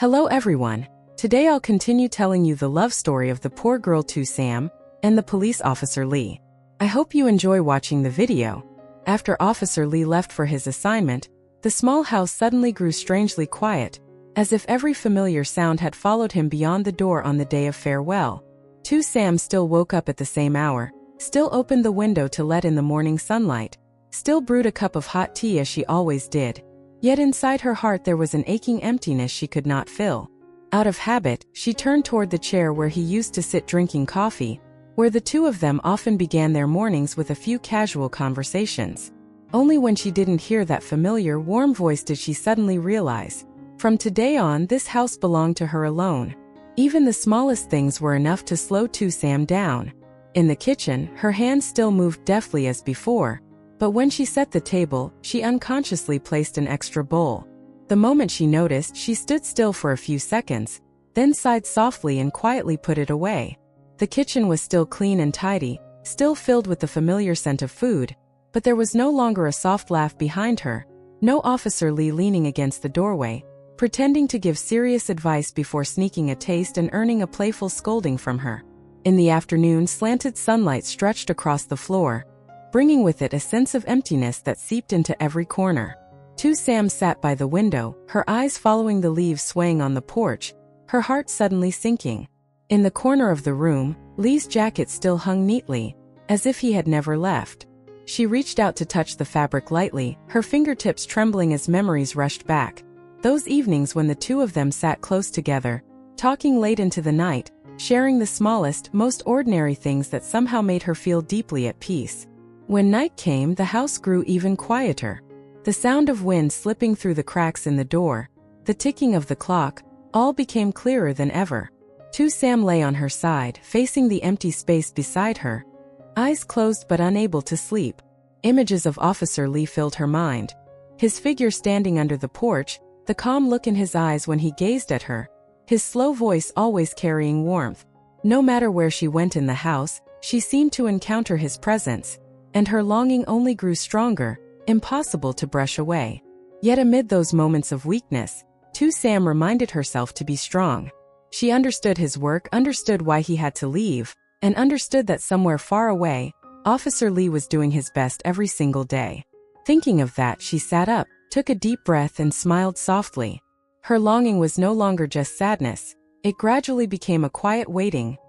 Hello everyone. Today I'll continue telling you the love story of the poor girl Tu Sam and the police officer Lee. I hope you enjoy watching the video. After Officer Lee left for his assignment, the small house suddenly grew strangely quiet, as if every familiar sound had followed him beyond the door on the day of farewell. Tu Sam still woke up at the same hour, still opened the window to let in the morning sunlight, still brewed a cup of hot tea as she always did. Yet inside her heart there was an aching emptiness she could not fill. Out of habit, she turned toward the chair where he used to sit drinking coffee, where the two of them often began their mornings with a few casual conversations. Only when she didn't hear that familiar, warm voice did she suddenly realize, from today on this house belonged to her alone. Even the smallest things were enough to slow Tu Sam down. In the kitchen, her hands still moved deftly as before, but when she set the table, she unconsciously placed an extra bowl. The moment she noticed, she stood still for a few seconds, then sighed softly and quietly put it away. The kitchen was still clean and tidy, still filled with the familiar scent of food, but there was no longer a soft laugh behind her, no Officer Lee leaning against the doorway, pretending to give serious advice before sneaking a taste and earning a playful scolding from her. In the afternoon, slanted sunlight stretched across the floor, bringing with it a sense of emptiness that seeped into every corner. Tu Sam sat by the window, her eyes following the leaves swaying on the porch, her heart suddenly sinking. In the corner of the room, Lee's jacket still hung neatly, as if he had never left. She reached out to touch the fabric lightly, her fingertips trembling as memories rushed back. Those evenings when the two of them sat close together, talking late into the night, sharing the smallest, most ordinary things that somehow made her feel deeply at peace. When night came, the house grew even quieter. The sound of wind slipping through the cracks in the door, the ticking of the clock, all became clearer than ever. Tu Sam lay on her side, facing the empty space beside her, eyes closed but unable to sleep. Images of Officer Lee filled her mind. His figure standing under the porch, the calm look in his eyes when he gazed at her, his slow voice always carrying warmth. No matter where she went in the house, she seemed to encounter his presence, and her longing only grew stronger, impossible to brush away. Yet amid those moments of weakness, Tu Sam reminded herself to be strong. She understood his work, understood why he had to leave, and understood that somewhere far away, Officer Lee was doing his best every single day. Thinking of that, she sat up, took a deep breath and smiled softly. Her longing was no longer just sadness, it gradually became a quiet waiting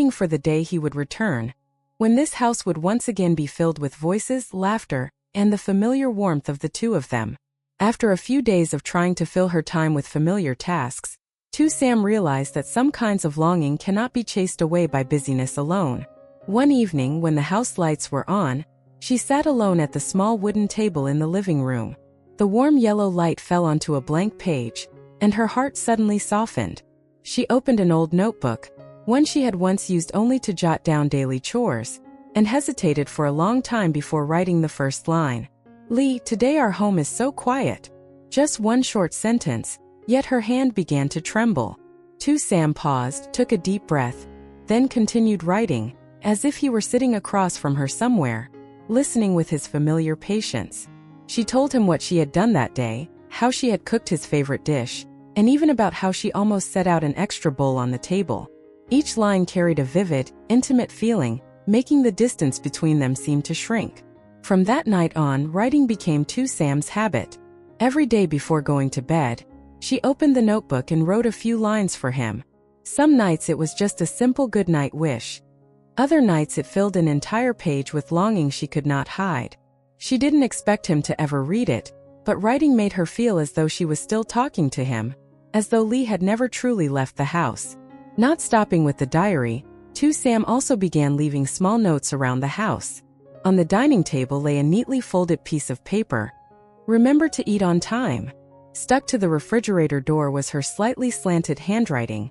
for the day he would return, when this house would once again be filled with voices, laughter, and the familiar warmth of the two of them. After a few days of trying to fill her time with familiar tasks, Tu Sam realized that some kinds of longing cannot be chased away by busyness alone. One evening, when the house lights were on, she sat alone at the small wooden table in the living room. The warm yellow light fell onto a blank page, and her heart suddenly softened. She opened an old notebook, one she had once used only to jot down daily chores, and hesitated for a long time before writing the first line. "Lee, today our home is so quiet." Just one short sentence, yet her hand began to tremble. Tu Sam paused, took a deep breath, then continued writing, as if he were sitting across from her somewhere, listening with his familiar patience. She told him what she had done that day, how she had cooked his favorite dish, and even about how she almost set out an extra bowl on the table. Each line carried a vivid, intimate feeling, making the distance between them seem to shrink. From that night on, writing became Tu Sam's habit. Every day before going to bed, she opened the notebook and wrote a few lines for him. Some nights it was just a simple goodnight wish. Other nights it filled an entire page with longing she could not hide. She didn't expect him to ever read it, but writing made her feel as though she was still talking to him, as though Lee had never truly left the house. Not stopping with the diary, Tu Sam also began leaving small notes around the house. On the dining table lay a neatly folded piece of paper. "Remember to eat on time." Stuck to the refrigerator door was her slightly slanted handwriting.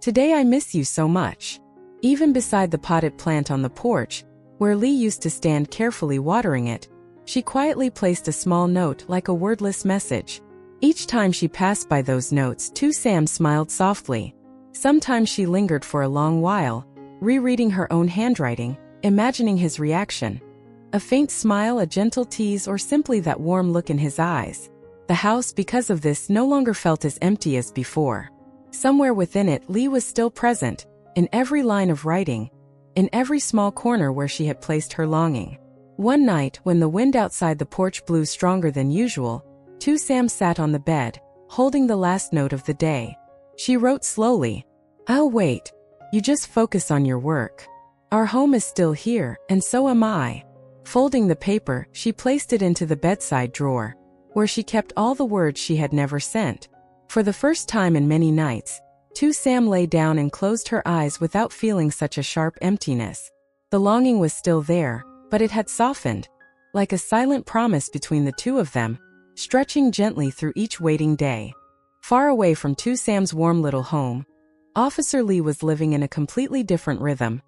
"Today I miss you so much." Even beside the potted plant on the porch, where Lee used to stand carefully watering it, she quietly placed a small note like a wordless message. Each time she passed by those notes, Tu Sam smiled softly. Sometimes she lingered for a long while, rereading her own handwriting, imagining his reaction. A faint smile, a gentle tease, or simply that warm look in his eyes. The house, because of this, no longer felt as empty as before. Somewhere within it, Lee was still present, in every line of writing, in every small corner where she had placed her longing. One night, when the wind outside the porch blew stronger than usual, Sam sat on the bed, holding the last note of the day. She wrote slowly, "I'll wait. You just focus on your work. Our home is still here, and so am I." Folding the paper, she placed it into the bedside drawer, where she kept all the words she had never sent. For the first time in many nights, Sam lay down and closed her eyes without feeling such a sharp emptiness. The longing was still there, but it had softened, like a silent promise between the two of them, stretching gently through each waiting day. Far away from Sam's warm little home, Officer Lee was living in a completely different rhythm,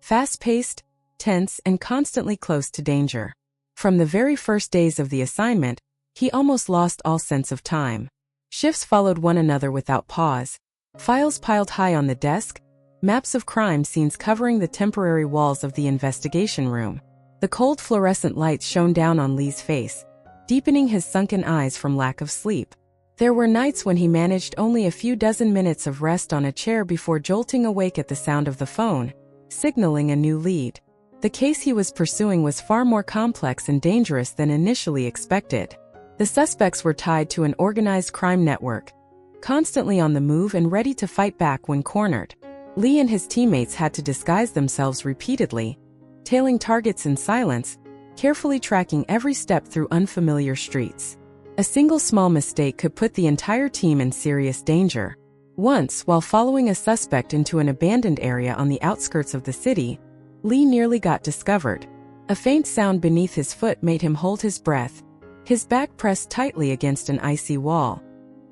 fast-paced, tense, and constantly close to danger. From the very first days of the assignment, he almost lost all sense of time. Shifts followed one another without pause, files piled high on the desk, maps of crime scenes covering the temporary walls of the investigation room. The cold fluorescent lights shone down on Lee's face, deepening his sunken eyes from lack of sleep. There were nights when he managed only a few dozen minutes of rest on a chair before jolting awake at the sound of the phone, signaling a new lead. The case he was pursuing was far more complex and dangerous than initially expected. The suspects were tied to an organized crime network, constantly on the move and ready to fight back when cornered. Lee and his teammates had to disguise themselves repeatedly, tailing targets in silence, carefully tracking every step through unfamiliar streets. A single small mistake could put the entire team in serious danger. Once, while following a suspect into an abandoned area on the outskirts of the city, Lee nearly got discovered. A faint sound beneath his foot made him hold his breath, his back pressed tightly against an icy wall.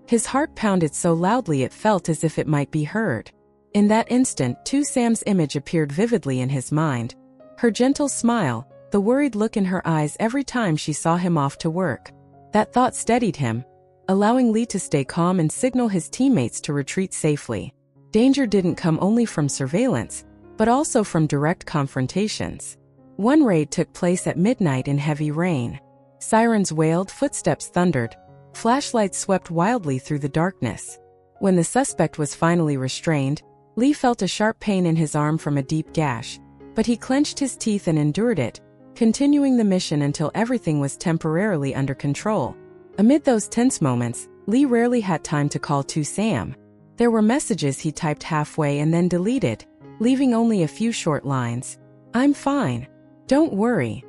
His heart pounded so loudly it felt as if it might be heard. In that instant, Sam's image appeared vividly in his mind. Her gentle smile, the worried look in her eyes every time she saw him off to work. That thought steadied him, allowing Lee to stay calm and signal his teammates to retreat safely. Danger didn't come only from surveillance, but also from direct confrontations. One raid took place at midnight in heavy rain. Sirens wailed, footsteps thundered, flashlights swept wildly through the darkness. When the suspect was finally restrained, Lee felt a sharp pain in his arm from a deep gash, but he clenched his teeth and endured it, continuing the mission until everything was temporarily under control. Amid those tense moments, Lee rarely had time to call Sam. There were messages he typed halfway and then deleted, leaving only a few short lines. "I'm fine. Don't worry."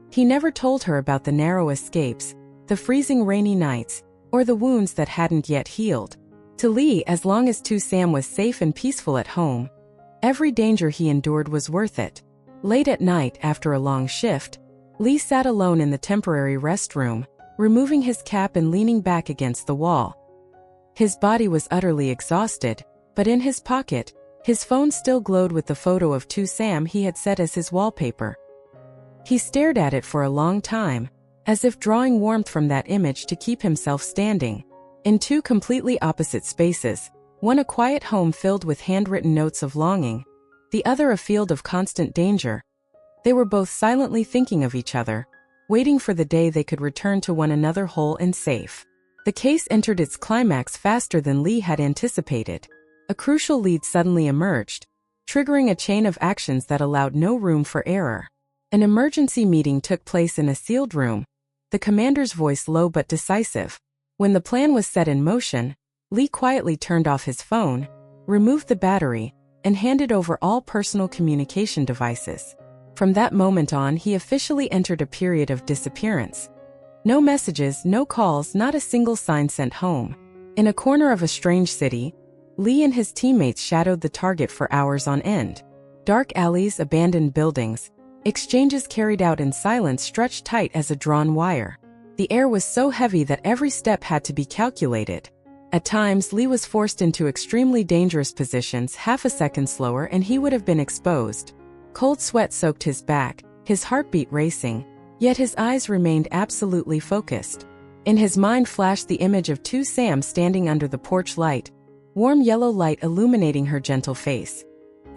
He never told her about the narrow escapes, the freezing rainy nights, or the wounds that hadn't yet healed. To Lee, as long as Sam was safe and peaceful at home, every danger he endured was worth it. Late at night, after a long shift, Lee sat alone in the temporary restroom, removing his cap and leaning back against the wall. His body was utterly exhausted, but in his pocket, his phone still glowed with the photo of Sam he had set as his wallpaper. He stared at it for a long time, as if drawing warmth from that image to keep himself standing. In two completely opposite spaces, one a quiet home filled with handwritten notes of longing, the other a field of constant danger. They were both silently thinking of each other, waiting for the day they could return to one another whole and safe. The case entered its climax faster than Lee had anticipated. A crucial lead suddenly emerged, triggering a chain of actions that allowed no room for error. An emergency meeting took place in a sealed room, the commander's voice low but decisive. When the plan was set in motion, Lee quietly turned off his phone, removed the battery, and handed over all personal communication devices. From that moment on, he officially entered a period of disappearance. No messages, no calls, not a single sign sent home. In a corner of a strange city, Lee and his teammates shadowed the target for hours on end. Dark alleys, abandoned buildings, exchanges carried out in silence stretched tight as a drawn wire. The air was so heavy that every step had to be calculated. At times, Lee was forced into extremely dangerous positions. Half a second slower and he would have been exposed. Cold sweat soaked his back, his heartbeat racing, yet his eyes remained absolutely focused. In his mind flashed the image of Sam standing under the porch light, warm yellow light illuminating her gentle face.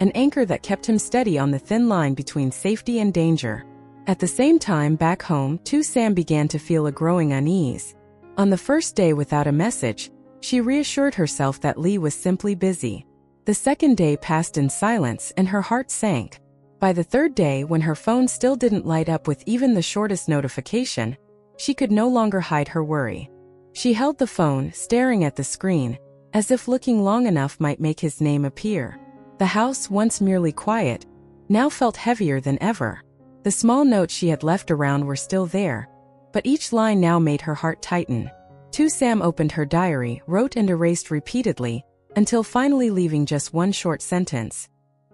An anchor that kept him steady on the thin line between safety and danger. At the same time, back home, Sam began to feel a growing unease. On the first day without a message, She reassured herself that Lee was simply busy. The second day passed in silence and her heart sank. By the third day, when her phone still didn't light up with even the shortest notification, she could no longer hide her worry. She held the phone, staring at the screen, as if looking long enough might make his name appear. The house, once merely quiet, now felt heavier than ever. The small notes she had left around were still there, but each line now made her heart tighten. Sam opened her diary, wrote and erased repeatedly, until finally leaving just one short sentence.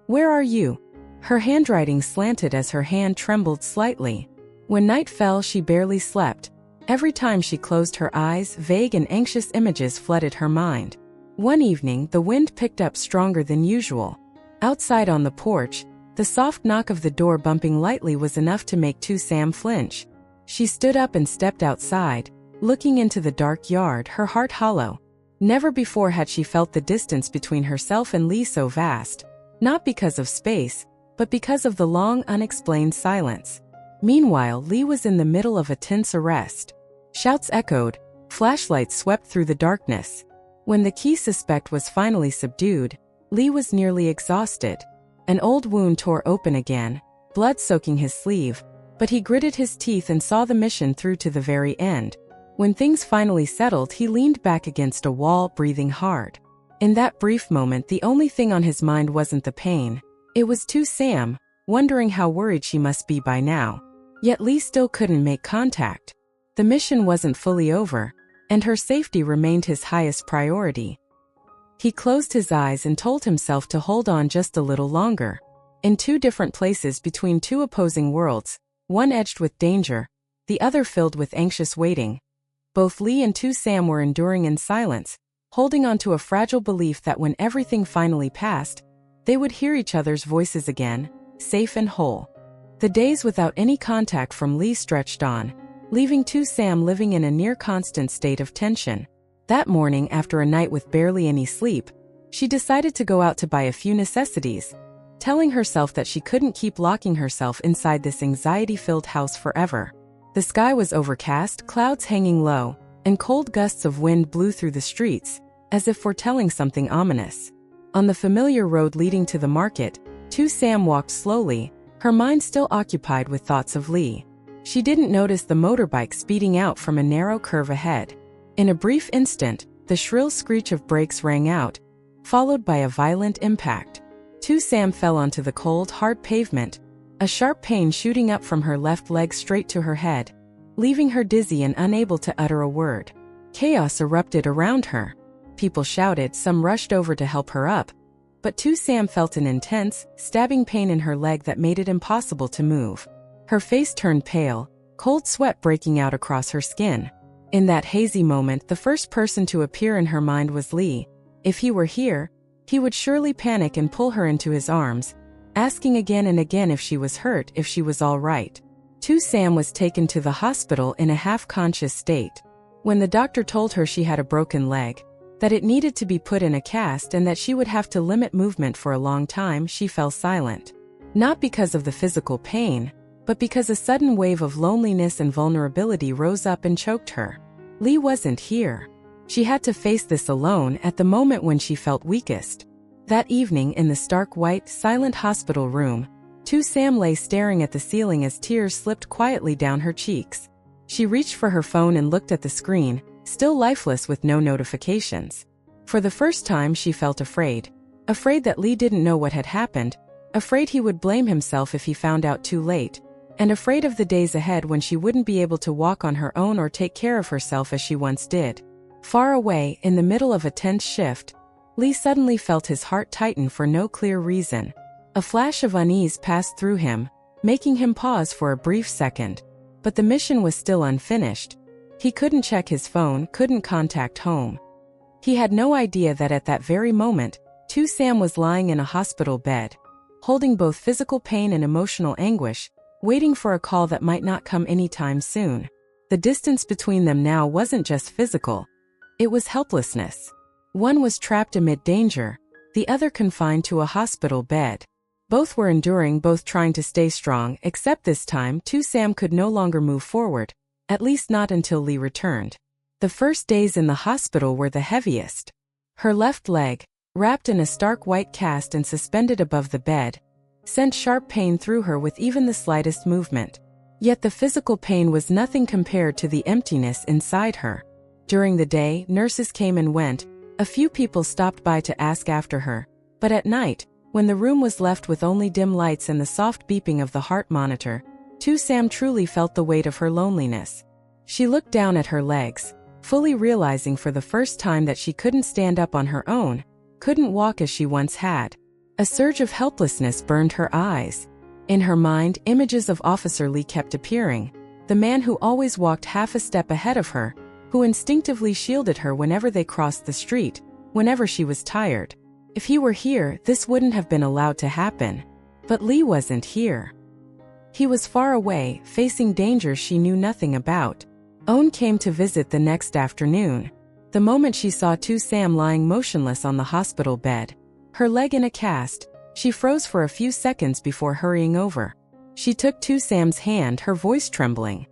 "Where are you?" Her handwriting slanted as her hand trembled slightly. When night fell, she barely slept. Every time she closed her eyes, vague and anxious images flooded her mind. One evening, the wind picked up stronger than usual. Outside on the porch, the soft knock of the door bumping lightly was enough to make Sam flinch. She stood up and stepped outside, looking into the dark yard, her heart hollow. Never before had she felt the distance between herself and Lee so vast, not because of space, but because of the long, unexplained silence. Meanwhile, Lee was in the middle of a tense arrest. Shouts echoed, flashlights swept through the darkness. When the key suspect was finally subdued, Lee was nearly exhausted. An old wound tore open again, blood soaking his sleeve, but he gritted his teeth and saw the mission through to the very end. When things finally settled, he leaned back against a wall, breathing hard. In that brief moment, the only thing on his mind wasn't the pain. It was Sam, wondering how worried she must be by now. Yet Lee still couldn't make contact. The mission wasn't fully over, and her safety remained his highest priority. He closed his eyes and told himself to hold on just a little longer. In two different places between two opposing worlds, one edged with danger, the other filled with anxious waiting. Both Lee and Sam were enduring in silence, holding on to a fragile belief that when everything finally passed, they would hear each other's voices again, safe and whole. The days without any contact from Lee stretched on, leaving Sam living in a near-constant state of tension. That morning, after a night with barely any sleep, she decided to go out to buy a few necessities, telling herself that she couldn't keep locking herself inside this anxiety-filled house forever. The sky was overcast, clouds hanging low, and cold gusts of wind blew through the streets, as if foretelling something ominous. On the familiar road leading to the market, Sam walked slowly, her mind still occupied with thoughts of Lee. She didn't notice the motorbike speeding out from a narrow curve ahead. In a brief instant, the shrill screech of brakes rang out, followed by a violent impact. Sam fell onto the cold, hard pavement, a sharp pain shooting up from her left leg straight to her head, leaving her dizzy and unable to utter a word. Chaos erupted around her. People shouted, some rushed over to help her up, but Sam felt an intense, stabbing pain in her leg that made it impossible to move. Her face turned pale, cold sweat breaking out across her skin. In that hazy moment, the first person to appear in her mind was Lee. If he were here, he would surely panic and pull her into his arms, asking again and again if she was hurt, if she was all right. Sam was taken to the hospital in a half-conscious state. When the doctor told her she had a broken leg, that it needed to be put in a cast and that she would have to limit movement for a long time, she fell silent. Not because of the physical pain, but because a sudden wave of loneliness and vulnerability rose up and choked her. Lee wasn't here. She had to face this alone at the moment when she felt weakest. That evening in the stark white, silent hospital room, Sam lay staring at the ceiling as tears slipped quietly down her cheeks. She reached for her phone and looked at the screen, still lifeless with no notifications. For the first time she felt afraid. Afraid that Lee didn't know what had happened, afraid he would blame himself if he found out too late, and afraid of the days ahead when she wouldn't be able to walk on her own or take care of herself as she once did. Far away, in the middle of a tense shift, Lee suddenly felt his heart tighten for no clear reason. A flash of unease passed through him, making him pause for a brief second. But the mission was still unfinished. He couldn't check his phone, couldn't contact home. He had no idea that at that very moment, Sam was lying in a hospital bed, holding both physical pain and emotional anguish, waiting for a call that might not come anytime soon. The distance between them now wasn't just physical. It was helplessness. One was trapped amid danger, the other confined to a hospital bed. Both were enduring, both trying to stay strong, except this time, Sam could no longer move forward, at least not until Lee returned. The first days in the hospital were the heaviest. Her left leg, wrapped in a stark white cast and suspended above the bed, sent sharp pain through her with even the slightest movement. Yet the physical pain was nothing compared to the emptiness inside her. During the day, nurses came and went, a few people stopped by to ask after her, but at night, when the room was left with only dim lights and the soft beeping of the heart monitor, Sam truly felt the weight of her loneliness. She looked down at her legs, fully realizing for the first time that she couldn't stand up on her own, couldn't walk as she once had. A surge of helplessness burned her eyes. In her mind, images of Officer Lee kept appearing, the man who always walked half a step ahead of her, who instinctively shielded her whenever they crossed the street, whenever she was tired. If he were here, this wouldn't have been allowed to happen. But Lee wasn't here. He was far away, facing dangers she knew nothing about. Owen came to visit the next afternoon. The moment she saw Sam lying motionless on the hospital bed, her leg in a cast, she froze for a few seconds before hurrying over. She took Sam's hand, her voice trembling.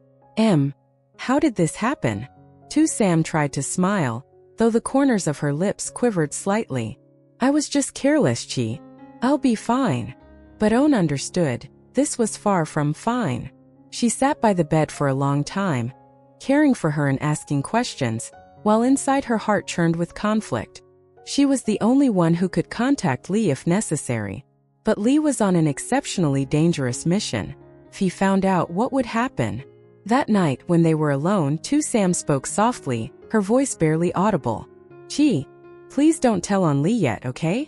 How did this happen? Sam tried to smile, though the corners of her lips quivered slightly. I was just careless, Chi. I'll be fine. But Owen understood. This was far from fine. She sat by the bed for a long time, caring for her and asking questions, while inside her heart churned with conflict. She was the only one who could contact Lee if necessary. But Lee was on an exceptionally dangerous mission. If he found out, what would happen? That night, when they were alone, Sam spoke softly, her voice barely audible. Chi, please don't tell on Lee yet, okay?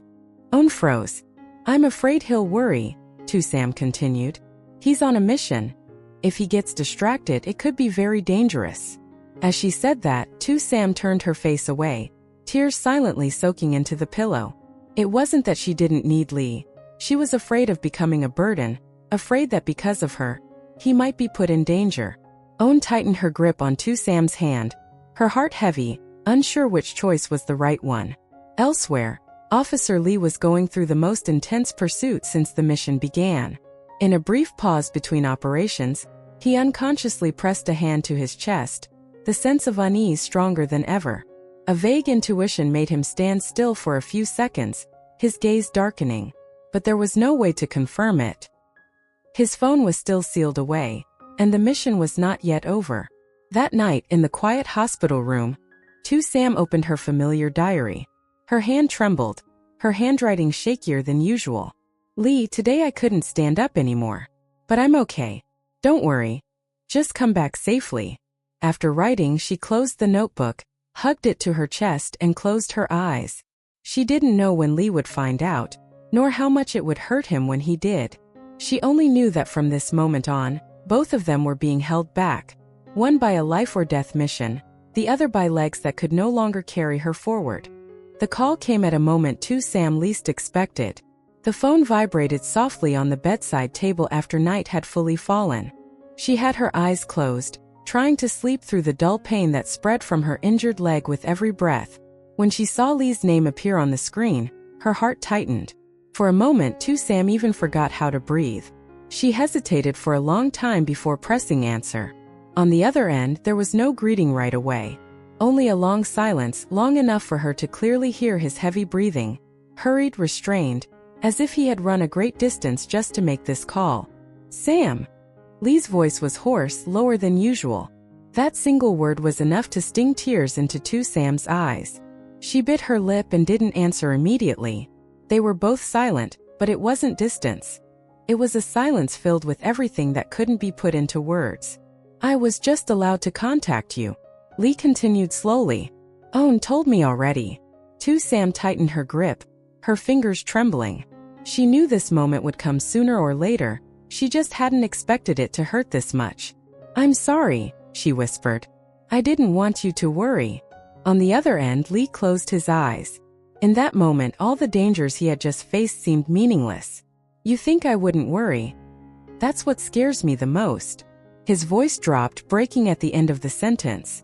Owen froze. I'm afraid he'll worry, Sam continued. He's on a mission. If he gets distracted, it could be very dangerous. As she said that, Sam turned her face away, tears silently soaking into the pillow. It wasn't that she didn't need Lee. She was afraid of becoming a burden, afraid that because of her, he might be put in danger. Owen tightened her grip on Sam's hand, her heart heavy, unsure which choice was the right one. Elsewhere, Officer Lee was going through the most intense pursuit since the mission began. In a brief pause between operations, he unconsciously pressed a hand to his chest, the sense of unease stronger than ever. A vague intuition made him stand still for a few seconds, his gaze darkening, but there was no way to confirm it. His phone was still sealed away, and the mission was not yet over. That night, in the quiet hospital room, Sam opened her familiar diary. Her hand trembled, her handwriting shakier than usual. Lee, today I couldn't stand up anymore. But I'm okay. Don't worry. Just come back safely. After writing, she closed the notebook, hugged it to her chest and closed her eyes. She didn't know when Lee would find out, nor how much it would hurt him when he did. She only knew that from this moment on, both of them were being held back, one by a life-or-death mission, the other by legs that could no longer carry her forward. The call came at a moment Sam least expected. The phone vibrated softly on the bedside table after night had fully fallen. She had her eyes closed, trying to sleep through the dull pain that spread from her injured leg with every breath. When she saw Lee's name appear on the screen, her heart tightened. For a moment Sam even forgot how to breathe. She hesitated for a long time before pressing answer. On the other end, there was no greeting right away. Only a long silence, long enough for her to clearly hear his heavy breathing, hurried, restrained, as if he had run a great distance just to make this call. Sam! Lee's voice was hoarse, lower than usual. That single word was enough to sting tears into Sam's eyes. She bit her lip and didn't answer immediately. They were both silent, but it wasn't distance. It was a silence filled with everything that couldn't be put into words. I was just allowed to contact you. Lee continued slowly. Owen told me already. Sam tightened her grip, her fingers trembling. She knew this moment would come sooner or later, she just hadn't expected it to hurt this much. I'm sorry, she whispered. I didn't want you to worry. On the other end, Lee closed his eyes. In that moment, all the dangers he had just faced seemed meaningless. You think I wouldn't worry? That's what scares me the most. His voice dropped, breaking at the end of the sentence.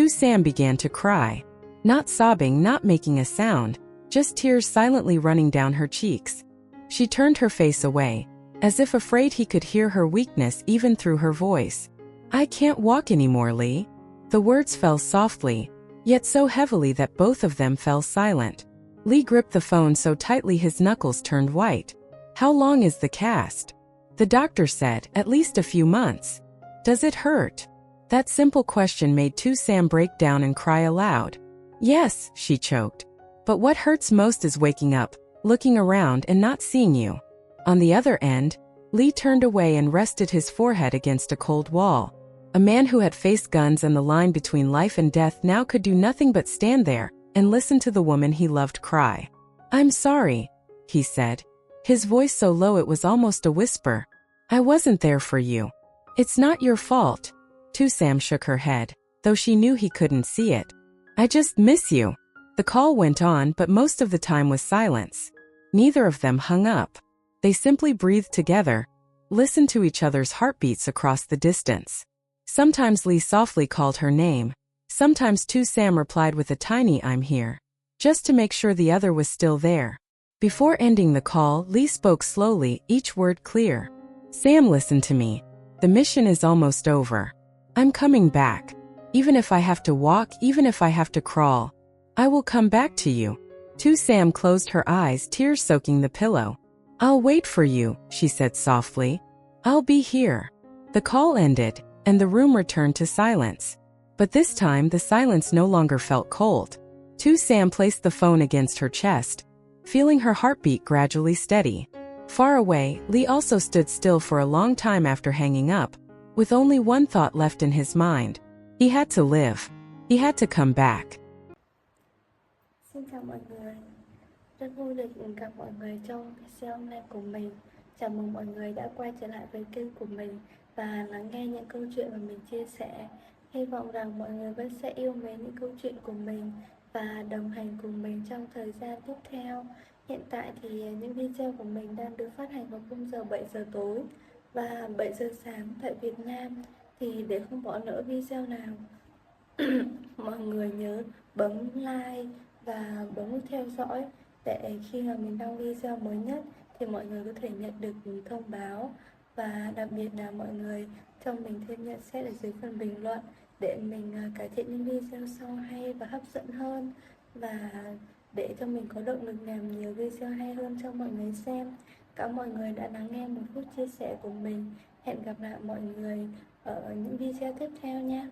Sam began to cry. Not sobbing, not making a sound, just tears silently running down her cheeks. She turned her face away, as if afraid he could hear her weakness even through her voice. I can't walk anymore, Lee. The words fell softly, yet so heavily that both of them fell silent. Lee gripped the phone so tightly his knuckles turned white. How long is the cast? The doctor said, at least a few months. Does it hurt? That simple question made Sam break down and cry aloud. Yes, she choked. But what hurts most is waking up, looking around and not seeing you. On the other end, Lee turned away and rested his forehead against a cold wall. A man who had faced guns and the line between life and death now could do nothing but stand there and listen to the woman he loved cry. I'm sorry, he said, his voice so low it was almost a whisper. I wasn't there for you. It's not your fault. Sam shook her head, though she knew he couldn't see it. I just miss you. The call went on, but most of the time was silence. Neither of them hung up. They simply breathed together, listened to each other's heartbeats across the distance. Sometimes Lee softly called her name. Sometimes Sam replied with a tiny I'm here, just to make sure the other was still there. Before ending the call, Lee spoke slowly, each word clear. Sam, listen to me. The mission is almost over. I'm coming back. Even if I have to walk, even if I have to crawl, I will come back to you. Sam closed her eyes, tears soaking the pillow. I'll wait for you, she said softly. I'll be here. The call ended, and the room returned to silence. But this time the silence no longer felt cold. Sam placed the phone against her chest, feeling her heartbeat gradually steady. Far away, Lee also stood still for a long time after hanging up, with only one thought left in his mind. He had to live. He had to come back. Xin chào mọi người. Rất vui được gặp mọi người trong video hôm nay của mình. Chào mừng mọi người đã quay trở lại với kênh của mình và lắng nghe những câu chuyện mà mình chia sẻ. Hy vọng rằng mọi người vẫn sẽ yêu mến những câu chuyện của mình và đồng hành cùng mình trong thời gian tiếp theo. Hiện tại thì những video của mình đang được phát hành vào khung giờ 7 giờ tối và 7 giờ sáng tại Việt Nam. Thì để không bỏ lỡ video nào, mọi người nhớ bấm like và bấm theo dõi để khi mà mình đăng video mới nhất thì mọi người có thể nhận được thông báo. Và đặc biệt là mọi người cho mình thêm nhận xét ở dưới phần bình luận để mình cải thiện những video sau hay và hấp dẫn hơn, và để cho mình có động lực làm nhiều video hay hơn cho mọi người xem. Cảm ơn mọi người đã lắng nghe một phút chia sẻ của mình. Hẹn gặp lại mọi người ở những video tiếp theo nha.